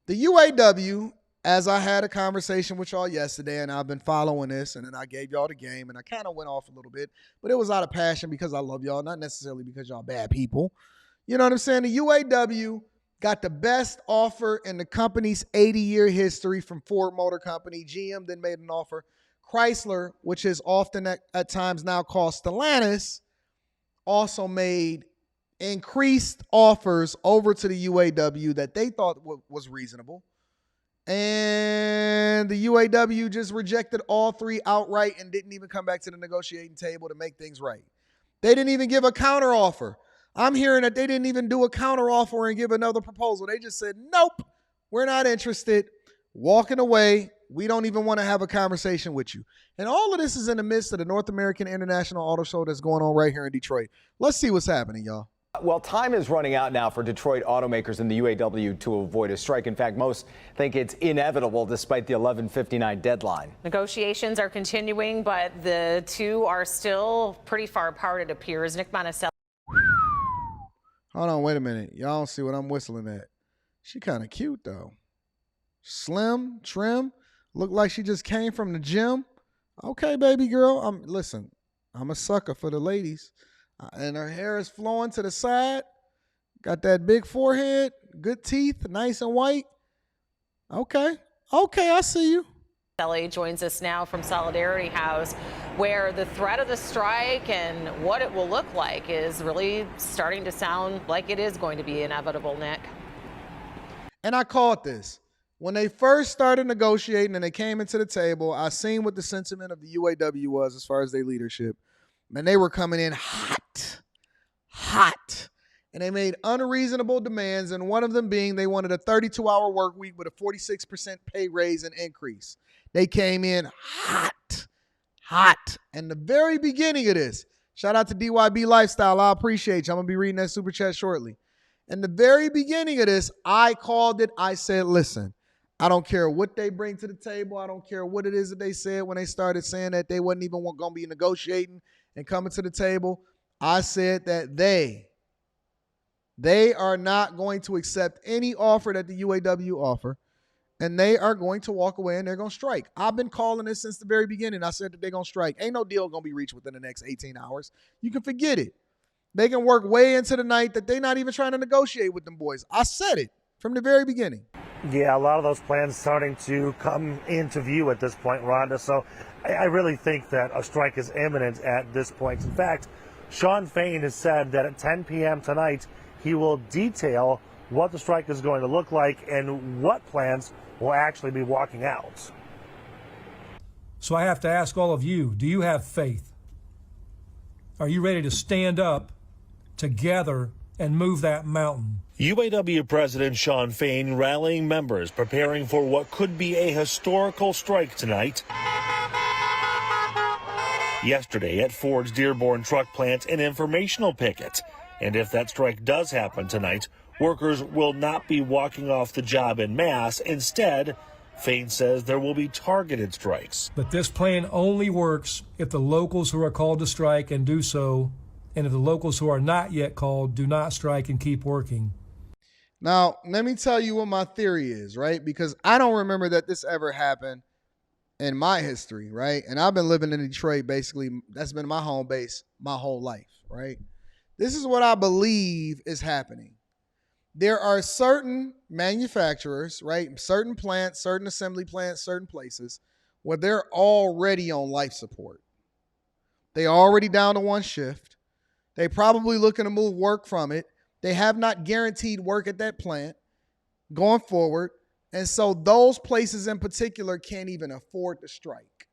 The UAW, as I had a conversation with y'all yesterday, and I've been following this, and then I gave y'all the game, and I kind of went off a little bit, but it was out of passion because I love y'all, not necessarily because y'all bad people. You know what I'm saying? The UAW got the best offer in the company's 80-year history from Ford Motor Company. GM then made an offer. Chrysler, which is often at times now called Stellantis, also made increased offers over to the UAW that they thought was reasonable. And the UAW just rejected all three outright and didn't even come back to the negotiating table to make things right. They didn't even give a counter offer. I'm hearing that they didn't even do a counter offer and give another proposal. They just said, nope, we're not interested. Walking away. We don't even want to have a conversation with you. And all of this is in the midst of the North American International Auto Show that's going on right here in Detroit. Let's see what's happening, y'all. Well, time is running out now for Detroit automakers and the UAW to avoid a strike. In fact, most think it's inevitable despite the 11:59 deadline. Negotiations are continuing, but the two are still pretty far apart, it appears. Nick Monticelli. Hold on, wait a minute. Y'all don't see what I'm whistling at. She kind of cute, though. Slim, trim, look like she just came from the gym. Okay, baby girl. Listen, I'm a sucker for the ladies. And her hair is flowing to the side. Got that big forehead, good teeth, nice and white. Okay, I see you. Kelly joins us now from Solidarity House, where the threat of the strike and what it will look like is really starting to sound like it is going to be inevitable, Nick. And I called this. When they first started negotiating and they came into the table, I seen what the sentiment of the UAW was as far as their leadership. And they were coming in hot. And they made unreasonable demands, and one of them being they wanted a 32-hour work week with a 46% pay raise and increase. They came in hot. And the very beginning of this, shout out to DYB Lifestyle, I appreciate you. I'm going to be reading that super chat shortly. In the very beginning of this, I called it. I said, listen, I don't care what they bring to the table. I don't care what it is that they said when they started saying that they wasn't even going to be negotiating and coming to the table. I said that they are not going to accept any offer that the UAW offer, and they are going to walk away and they're going to strike. I've been calling this since the very beginning. I said that they're going to strike. Ain't no deal going to be reached within the next 18 hours. You can forget it. They can work way into the night that they're not even trying to negotiate with them boys. I said it from the very beginning. Yeah, a lot of those plans starting to come into view at this point, Rhonda. So I really think that a strike is imminent at this point. In fact, Shawn Fain has said that at 10 p.m. tonight, he will detail what the strike is going to look like and what plans will actually be walking out. So I have to ask all of you, do you have faith? Are you ready to stand up together and move that mountain? UAW President Shawn Fain rallying members preparing for what could be a historical strike tonight. Yesterday at Ford's Dearborn truck plant, an informational picket. And if that strike does happen tonight, workers will not be walking off the job en masse. Instead, Fain says there will be targeted strikes. But this plan only works if the locals who are called to strike and do so, and if the locals who are not yet called do not strike and keep working. Now, let me tell you what my theory is, right? Because I don't remember that this ever happened in my history, right? And I've been living in Detroit, basically. That's been my home base my whole life, right? This is what I believe is happening. There are certain manufacturers, right? Certain plants, certain assembly plants, certain places where they're already on life support. They already down to one shift. They probably looking to move work from it. They have not guaranteed work at that plant going forward. And so those places in particular can't even afford to strike.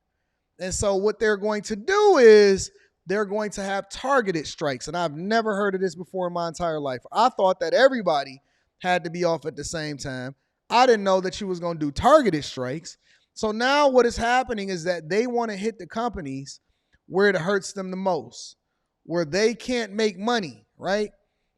And so what they're going to do is they're going to have targeted strikes. And I've never heard of this before in my entire life. I thought that everybody had to be off at the same time. I didn't know that you was going to do targeted strikes. So now what is happening is that they want to hit the companies where it hurts them the most, where they can't make money, right?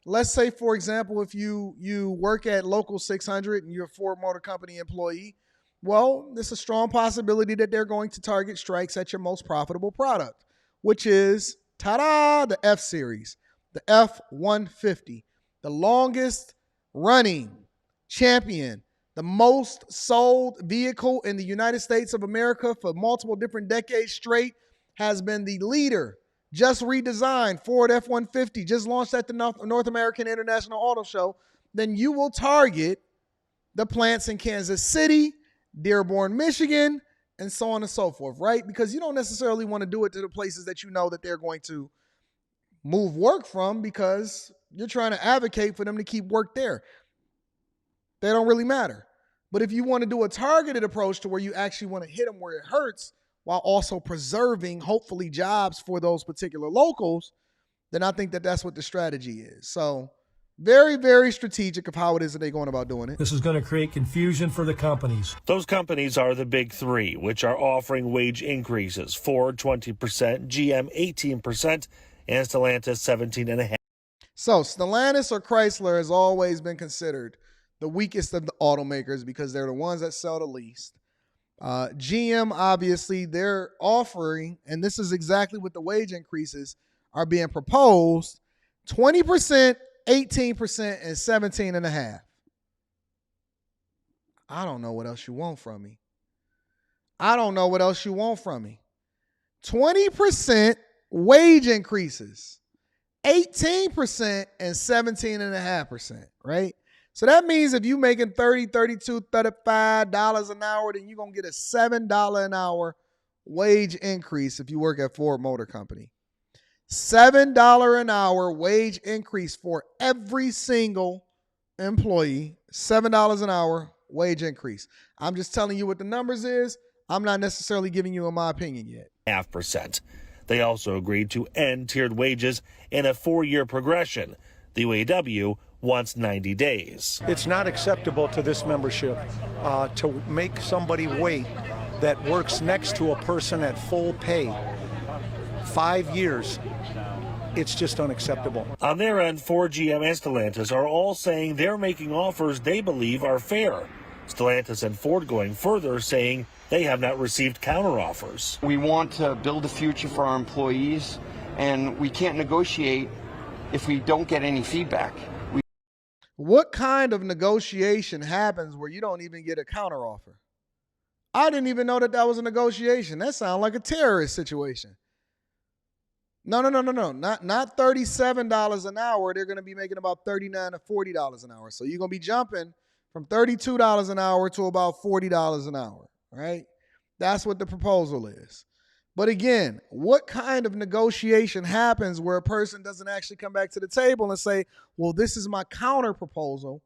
Let's say, for example, if you work at Local 600 and you're a Ford Motor Company employee, well, there's a strong possibility that they're going to target strikes at your most profitable product, which is, ta-da, the F-Series, the F-150, the longest running champion, The most sold vehicle in the United States of America for multiple different decades straight has been the leader, just redesigned Ford F-150, just launched at the North American International Auto Show. Then you will target the plants in Kansas City, Dearborn, Michigan, and so on and so forth, right? Because you don't necessarily want to do it to the places that you know that they're going to move work from, because you're trying to advocate for them to keep work there. They don't really matter. But if you want to do a targeted approach to where you actually want to hit them where it hurts while also preserving, hopefully, jobs for those particular locals, then I think that that's what the strategy is. So very, very strategic of how it is that they're going about doing it. This is going to create confusion for the companies. Those companies are the big three, which are offering wage increases: Ford 20%, GM 18%, and Stellantis 17.5%. So Stellantis or Chrysler has always been considered the weakest of the automakers because they're the ones that sell the least. GM, obviously, they're offering, and this is exactly what the wage increases are being proposed, 20%, 18%, and 17.5%. I don't know what else you want from me. 20% wage increases, 18% and 17.5%, right? So that means if you're making $30, $32, $35 an hour, then you're going to get a $7 an hour wage increase if you work at Ford Motor Company. $7 an hour wage increase for every single employee. $7 an hour wage increase. I'm just telling you what the numbers is. I'm not necessarily giving you my opinion yet. 0.5%. They also agreed to end tiered wages in a 4-year progression. The UAW wants 90 days. It's not acceptable to this membership to make somebody wait that works next to a person at full pay 5 years. It's just unacceptable. On their end, Ford, GM, and Stellantis are all saying they're making offers they believe are fair. Stellantis and Ford going further, saying they have not received counteroffers. We want to build a future for our employees, and we can't negotiate if we don't get any feedback. What kind of negotiation happens where you don't even get a counteroffer? I didn't even know that was a negotiation. That sounds like a terrorist situation. No. Not $37 an hour. They're going to be making about $39 to $40 an hour. So you're going to be jumping from $32 an hour to about $40 an hour, right? That's what the proposal is. But again, what kind of negotiation happens where a person doesn't actually come back to the table and say, well, this is my counter proposal.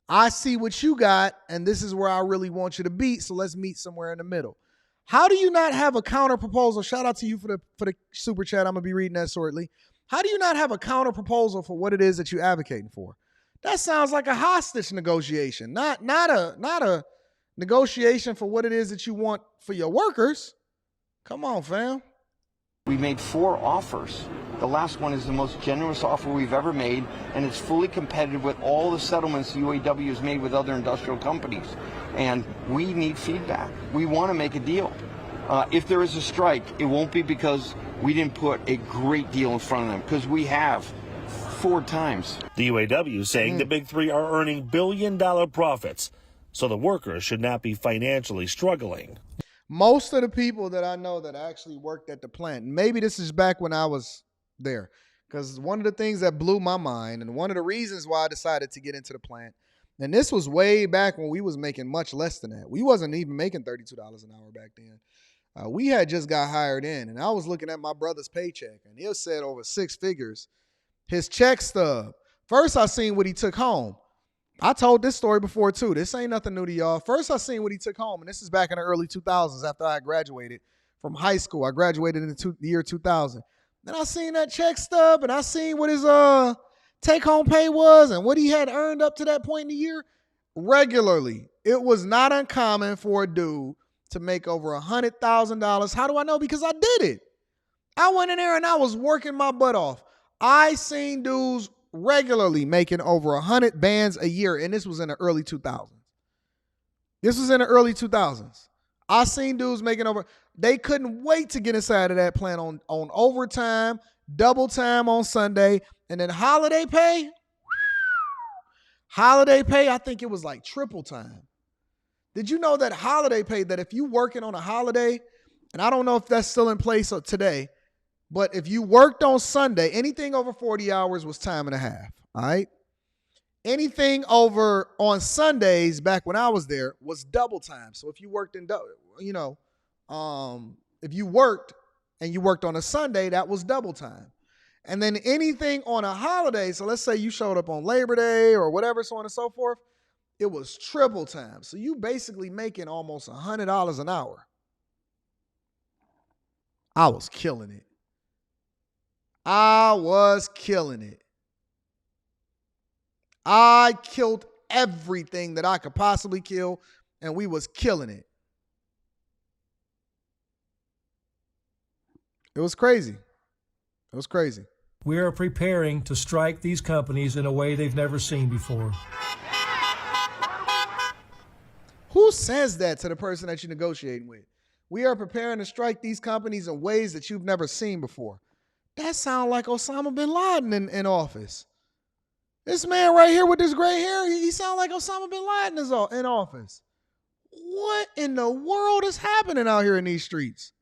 I see what you got, and this is where I really want you to be, so let's meet somewhere in the middle. How do you not have a counter proposal? Shout out to you for the super chat. I'm going to be reading that shortly. How do you not have a counter proposal for what it is that you're advocating for? That sounds like a hostage negotiation, not a negotiation for what it is that you want for your workers. Come on, fam. We made 4 offers. The last one is the most generous offer we've ever made, and it's fully competitive with all the settlements the UAW has made with other industrial companies. And we need feedback. We want to make a deal. If there is a strike, it won't be because we didn't put a great deal in front of them, because we have 4 times. The UAW saying the big three are earning billion-dollar profits, so the workers should not be financially struggling. Most of the people that I know that actually worked at the plant, maybe this is back when I was there, because one of the things that blew my mind and one of the reasons why I decided to get into the plant, and this was way back when we was making much less than that. We wasn't even making $32 an hour back then. We had just got hired in, and I was looking at my brother's paycheck, and it said over 6 figures. His check stub. First, I seen what he took home. I told this story before, too. This ain't nothing new to y'all. First, I seen what he took home, and this is back in the early 2000s after I graduated from high school. I graduated in the year 2000. Then I seen that check stub, and I seen what his take-home pay was and what he had earned up to that point in the year. Regularly, it was not uncommon for a dude to make over $100,000. How do I know? Because I did it. I went in there, and I was working my butt off. I seen dudes regularly making over 100 bands a year, and this was in the early 2000s. I seen dudes making over. They couldn't wait to get inside of that plant on overtime, double time on Sunday, and then holiday pay. I think it was like triple time. Did you know that holiday pay, that if you working on a holiday, and I don't know if that's still in place today, but if you worked on Sunday, anything over 40 hours was time and a half, all right? Anything over on Sundays, back when I was there, was double time. So if you worked if you worked and you worked on a Sunday, that was double time. And then anything on a holiday, so let's say you showed up on Labor Day or whatever, so on and so forth, it was triple time. So you basically making almost $100 an hour. I was killing it. I killed everything that I could possibly kill, and we was killing it. It was crazy. We are preparing to strike these companies in a way they've never seen before. Who says that to the person that you're negotiating with? We are preparing to strike these companies in ways that you've never seen before. That sounds like Osama bin Laden in office. This man right here with this gray hair, he sounds like Osama bin Laden is in office. What in the world is happening out here in these streets?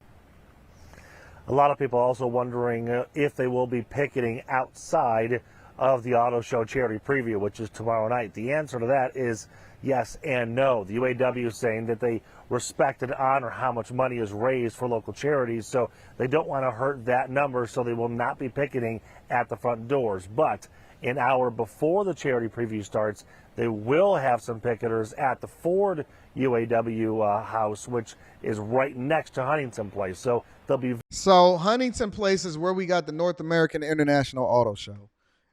A lot of people also wondering if they will be picketing outside of the auto show charity preview, which is tomorrow night. The answer to that is yes and no. The UAW is saying that they respect and honor how much money is raised for local charities, so they don't want to hurt that number, so they will not be picketing at the front doors. But an hour before the charity preview starts, they will have some picketers at the Ford UAW house, which is right next to Huntington Place. So they'll be. So Huntington Place is where we got the North American International Auto Show.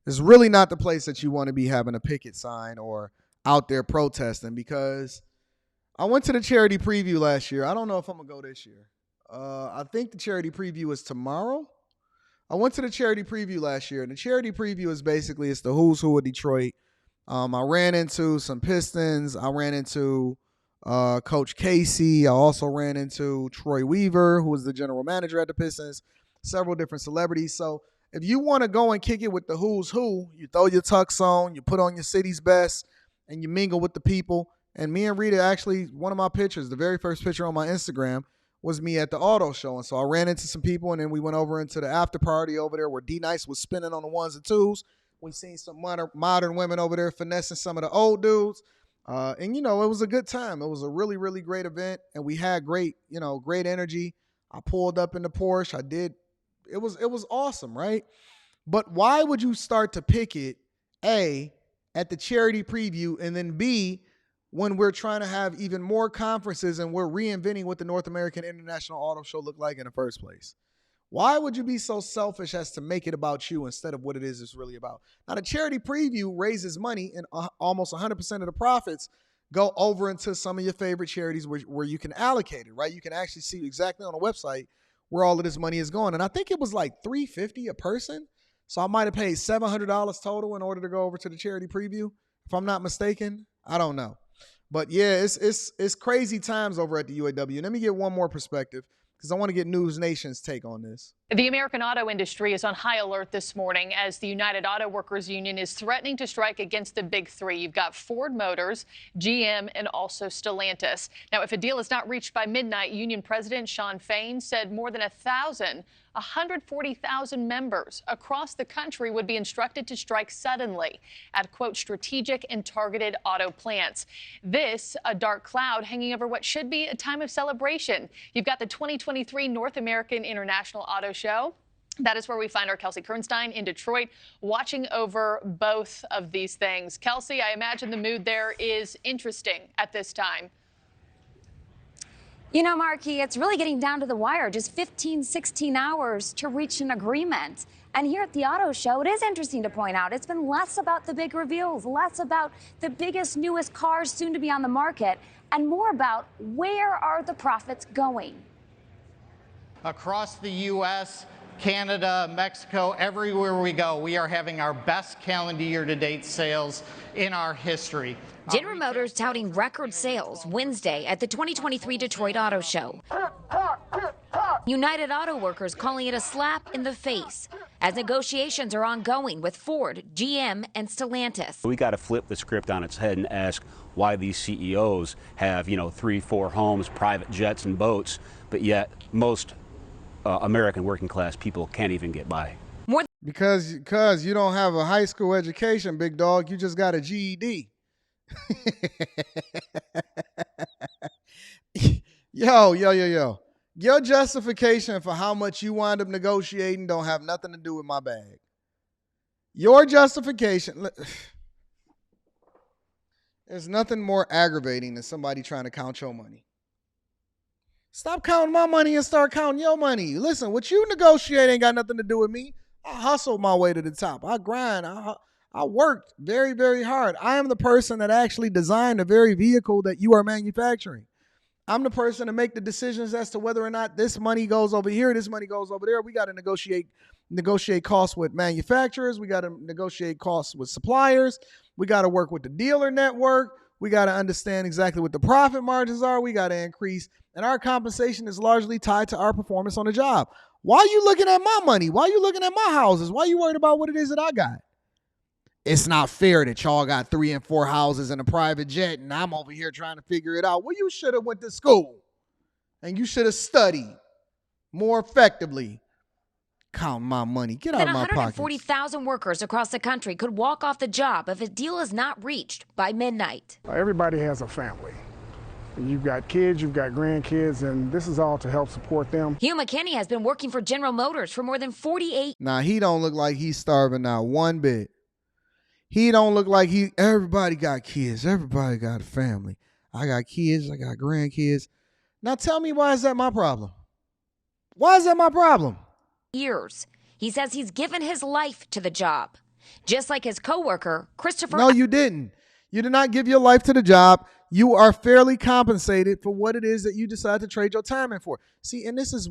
It's really not the place that you want to be having a picket sign or out there protesting, because I went to the charity preview last year. I don't know if I'm going to go this year. I think the charity preview is tomorrow. I went to the charity preview last year, and the charity preview is basically, it's the who's who of Detroit. I ran into some Pistons. I ran into Coach Casey. I also ran into Troy Weaver, who was the general manager at the Pistons, several different celebrities. So if you want to go and kick it with the who's who, you throw your tux on, you put on your city's best, and you mingle with the people. And me and Rita, actually, one of my pictures, the very first picture on my Instagram, was me at the auto show. And so I ran into some people, and then we went over into the after party over there where D-Nice was spinning on the ones and twos. We seen some modern women over there finessing some of the old dudes. And, it was a good time. It was a really, really great event, and we had great energy. I pulled up in the Porsche. It was awesome, right? But why would you start to picket, A, at the charity preview, and then B, when we're trying to have even more conferences and we're reinventing what the North American International Auto Show looked like in the first place? Why would you be so selfish as to make it about you instead of what it is it's really about? Now, the charity preview raises money, and almost 100% of the profits go over into some of your favorite charities where you can allocate it, right? You can actually see exactly on the website where all of this money is going. And I think it was like $350 a person. So I might have paid $700 total in order to go over to the charity preview, if I'm not mistaken. I don't know. But yeah, it's crazy times over at the UAW. Let me get one more perspective, because I want to get News Nation's take on this. The American auto industry is on high alert this morning as the United Auto Workers Union is threatening to strike against the big three. You've got Ford Motors, GM, and also Stellantis. Now, if a deal is not reached by midnight, Union President Shawn Fain said more than 140,000 members across the country would be instructed to strike suddenly at, quote, strategic and targeted auto plants. This, a dark cloud hanging over what should be a time of celebration. You've got the 2023 North American International Auto Show. That is where we find our Kelsey Kernstein in Detroit, watching over both of these things. Kelsey, I imagine the mood there is interesting at this time. You know, Marky, it's really getting down to the wire, just 15, 16 hours to reach an agreement. And here at the auto show, it is interesting to point out, it's been less about the big reveals, less about the biggest, newest cars soon to be on the market, and more about where are the profits going. Across the U.S., Canada, Mexico, everywhere we go, we are having our best calendar year-to-date sales in our history. General Motors touting record sales Wednesday at the 2023 Detroit Auto Show. United Auto Workers calling it a slap in the face as negotiations are ongoing with Ford, GM, and Stellantis. We got to flip the script on its head and ask why these CEOs have, 3, 4 homes, private jets, and boats, but yet most American working class people can't even get by. Because you don't have a high school education, big dog. You just got a GED. Yo. Your justification for how much you wind up negotiating don't have nothing to do with my bag. Your justification, there's nothing more aggravating than somebody trying to count your money. Stop counting my money and start counting your money. Listen, what you negotiate ain't got nothing to do with me. I hustled my way to the top. I grind. I worked very, very hard. I am the person that actually designed the very vehicle that you are manufacturing. I'm the person to make the decisions as to whether or not this money goes over here, this money goes over there. We got to negotiate costs with manufacturers. We got to negotiate costs with suppliers. We got to work with the dealer network. We got to understand exactly what the profit margins are. We got to increase. And our compensation is largely tied to our performance on the job. Why are you looking at my money? Why are you looking at my houses? Why are you worried about what it is that I got? It's not fair that y'all got 3 and 4 houses and a private jet, and I'm over here trying to figure it out. Well, you should have went to school, and you should have studied more effectively. Count my money. Get out of my pocket. 140,000 workers across the country could walk off the job if a deal is not reached by midnight. Everybody has a family. You've got kids, you've got grandkids, and this is all to help support them. Hugh McKinney has been working for General Motors for more than 48. Now, he don't look like he's starving now one bit. He don't look like everybody got kids. Everybody got a family. I got kids. I got grandkids. Now tell me, why is that my problem? Why is that my problem? Years. He says he's given his life to the job. Just like his coworker, Christopher. No, you didn't. You did not give your life to the job. You are fairly compensated for what it is that you decide to trade your time in for. See, and this is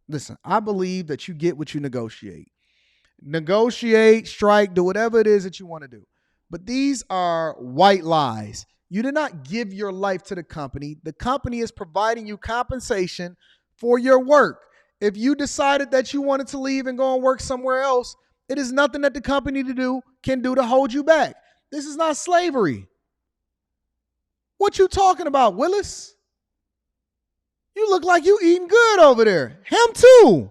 listen, I believe that you get what you negotiate. Negotiate, strike, do whatever it is that you want to do. But these are white lies. You did not give your life to the company. The company is providing you compensation for your work. If you decided that you wanted to leave and go and work somewhere else, it is nothing that the company can do to hold you back. This is not slavery. What you talking about, Willis? You look like you eating good over there. Him too.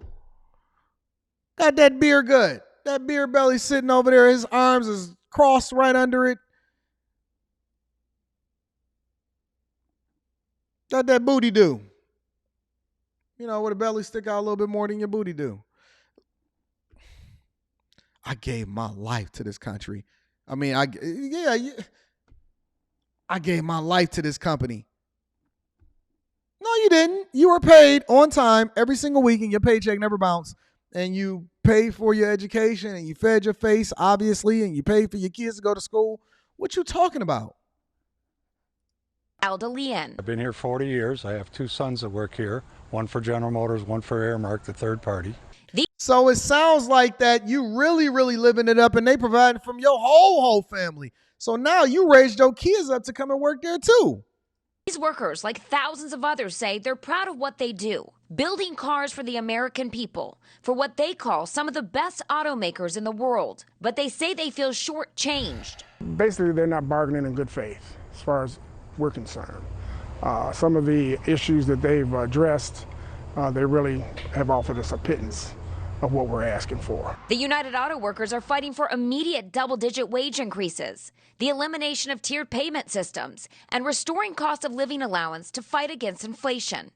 Got that beer good. That beer belly sitting over there. His arms is crossed right under it. Got that booty do. You know, where the belly stick out a little bit more than your booty do. I gave my life to this country. I mean, I gave my life to this company. No, you didn't. You were paid on time every single week, and your paycheck never bounced. And you paid for your education, and you fed your face, obviously, and you paid for your kids to go to school. What you talking about? Alda Leon. I've been here 40 years. I have 2 sons that work here, one for General Motors, one for Aramark, the third party. So it sounds like that you really, really living it up, and they providing from your whole family. So now you raised your kids up to come and work there too. These workers, like thousands of others, say they're proud of what they do, building cars for the American people, for what they call some of the best automakers in the world. But they say they feel shortchanged. Basically, they're not bargaining in good faith, as far as we're concerned. Some of the issues that they've addressed, they really have offered us a pittance of what we're asking for. The United Auto Workers are fighting for immediate double-digit wage increases, the elimination of tiered payment systems, and restoring cost of living allowance to fight against inflation.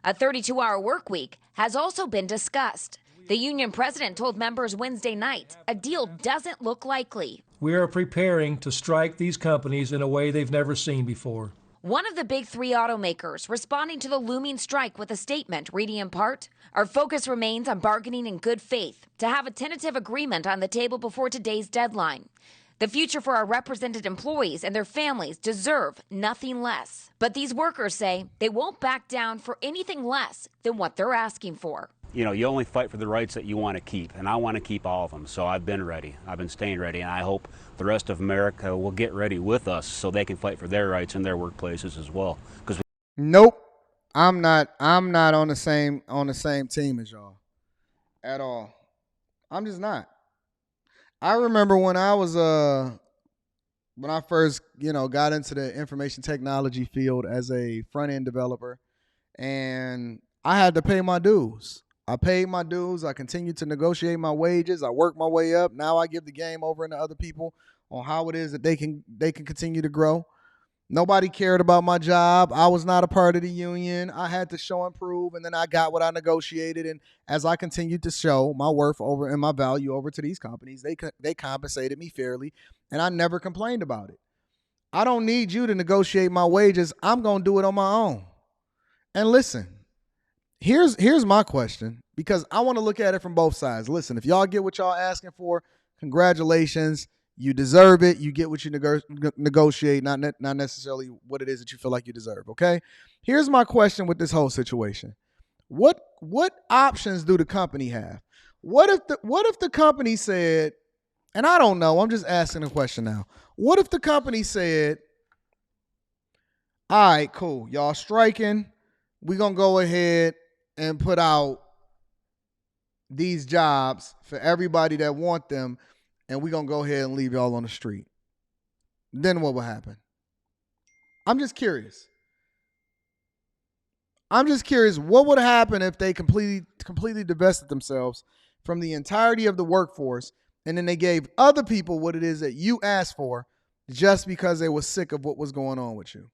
A 32-hour work week has also been discussed. The union president told members Wednesday night a deal doesn't look likely. We are preparing to strike these companies in a way they've never seen before. One of the big 3 automakers responding to the looming strike with a statement reading in part, "Our focus remains on bargaining in good faith to have a tentative agreement on the table before today's deadline. The future for our represented employees and their families deserve nothing less." But these workers say they won't back down for anything less than what they're asking for. You know, you only fight for the rights that you want to keep, and I want to keep all of them. So I've been ready. I've been staying ready, and I hope the rest of America will get ready with us so they can fight for their rights in their workplaces as well. Nope, I'm not on the same team as y'all at all. I'm just not. I remember when I was when I first, got into the information technology field as a front end developer, and I had to pay my dues. I paid my dues. I continued to negotiate my wages. I worked my way up. Now I give the game over to other people on how it is that they can continue to grow. Nobody cared about my job. I was not a part of the union. I had to show and prove, and then I got what I negotiated. And as I continued to show my worth over and my value over to these companies, they compensated me fairly, and I never complained about it. I don't need you to negotiate my wages. I'm going to do it on my own. And listen, here's my question, because I want to look at it from both sides. Listen, if y'all get what y'all asking for, congratulations. You deserve it. You get what you negotiate, not necessarily what it is that you feel like you deserve, okay? Here's my question with this whole situation. What options do the company have? What if the company said, and I don't know, I'm just asking a question now. What if the company said, all right, cool, y'all striking, we're going to go ahead and put out these jobs for everybody that want them, and we're going to go ahead and leave y'all on the street. Then what will happen? I'm just curious. What would happen if they completely divested themselves from the entirety of the workforce, and then they gave other people what it is that you asked for just because they were sick of what was going on with you?